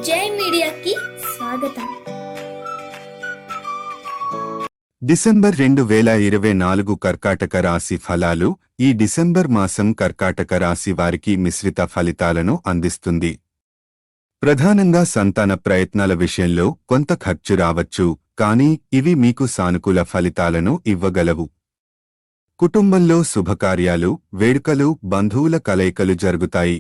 జై మీడియాకి స్వాగతం. డిసెంబర్ 2024 కర్కాటక రాశి ఫలాలు. ఈ డిసెంబర్ మాసం కర్కాటక రాశి వారికి మిశ్రిత ఫలితాలను అందిస్తుంది. ప్రధానంగా సంతాన ప్రయత్నాల విషయంలో కొంత ఖర్చు రావచ్చు, కానీ ఇవి మీకు సానుకూల ఫలితాలను ఇవ్వగలవు. కుటుంబంలో శుభకార్యాలు, వేడుకలు, బంధువుల కలయికలు జరుగుతాయి.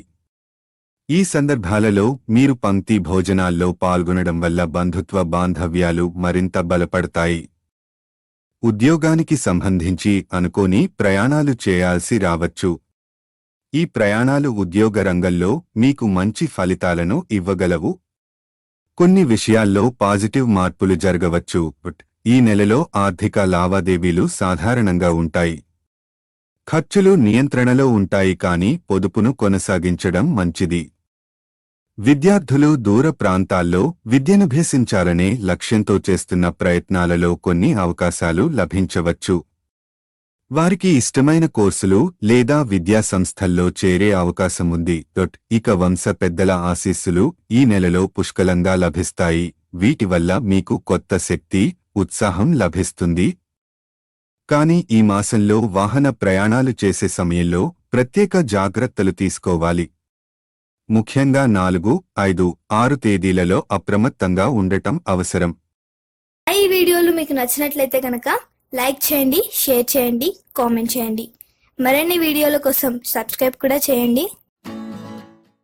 ఈ సందర్భాలలో మీరు పంక్తి భోజనాల్లో పాల్గొనడం వల్ల బంధుత్వ బాంధవ్యాలు మరింత బలపడతాయి. ఉద్యోగానికి సంబంధించి అనుకోని ప్రయాణాలు చేయాల్సి రావచ్చు. ఈ ప్రయాణాలు ఉద్యోగ రంగంలో మీకు మంచి ఫలితాలను ఇవ్వగలవు. కొన్ని విషయాల్లో పాజిటివ్ మార్పులు జరగవచ్చు. ఈ నెలలో ఆర్థిక లావాదేవీలు సాధారణంగా ఉంటాయి. ఖర్చులు నియంత్రణలో ఉంటాయి, కానీ పొదుపును కొనసాగించడం మంచిది. విద్యార్థులు దూర ప్రాంతాల్లో విద్యనభ్యసించాలనే లక్ష్యంతో చేస్తున్న ప్రయత్నాలలో కొన్ని అవకాశాలు లభించవచ్చు. వారికి ఇష్టమైన కోర్సులు లేదా విద్యా సంస్థల్లో చేరే అవకాశముంది. ఇక వంశ పెద్దల ఆశీస్సులు ఈ నెలలో పుష్కలంగా లభిస్తాయి. వీటి వల్ల మీకు కొత్త శక్తి, ఉత్సాహం లభిస్తుంది. కానీ ఈ మాసంలో వాహన ప్రయాణాలు చేసే సమయంలో ప్రత్యేక జాగ్రత్తలు తీసుకోవాలి. ముఖ్యంగా 4, 5, 6 తేదీలలో అప్రమత్తంగా ఉండటం అవసరం. ఈ వీడియోలు మీకు నచ్చినట్లయితే కనుక లైక్ చేయండి, షేర్ చేయండి, కామెంట్ చేయండి. మరిన్ని వీడియోల కోసం సబ్స్క్రైబ్ కూడా చేయండి.